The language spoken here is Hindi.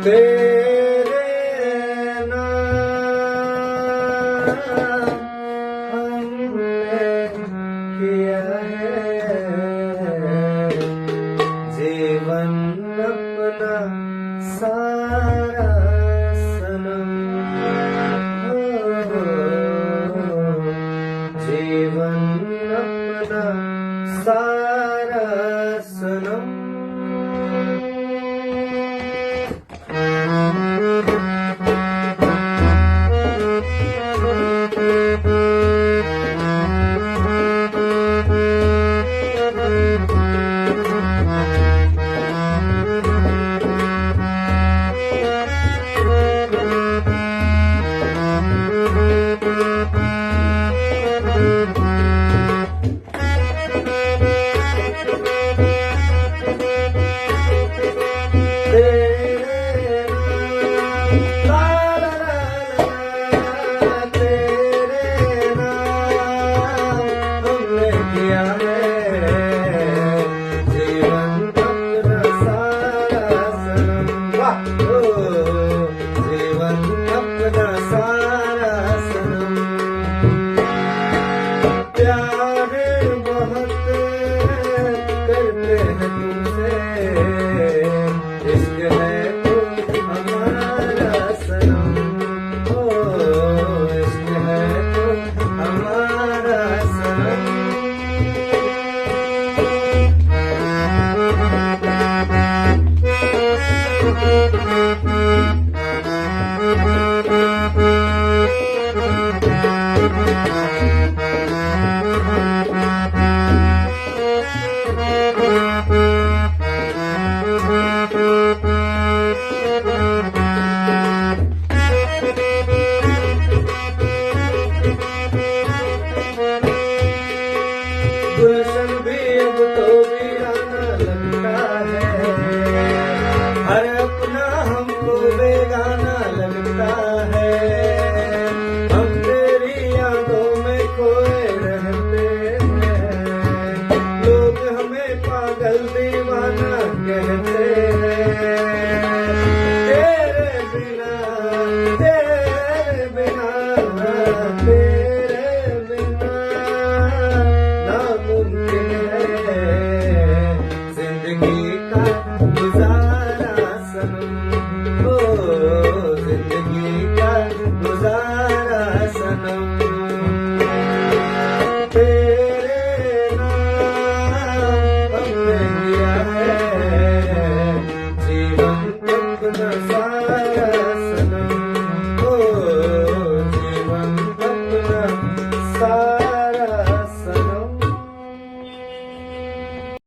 तेरे नाम हमने किया है जीवन अपना सारा सनम हो, जीवन अपना सारा सनम। प्यार बहुत करते हैं तुमसे, इश्क है तो हमारा सनम, ओ इश्क है तो हमारा सनम। गुलशन भी अब तो वीराना लगता है, हर अपना हमको बेगाना लगता है। हम तेरी यादों में खोए रहते हैं, लोग हमें पागल दीवाना कहते हैं। तेरे बिना तेरे बिना तेरे बिना नामुमकिन है जिंदगी का गुजारा सनम, ओ जिंदगी का गुजारा सनम। तेरे नाम हमने किया है जीवन अपना सारा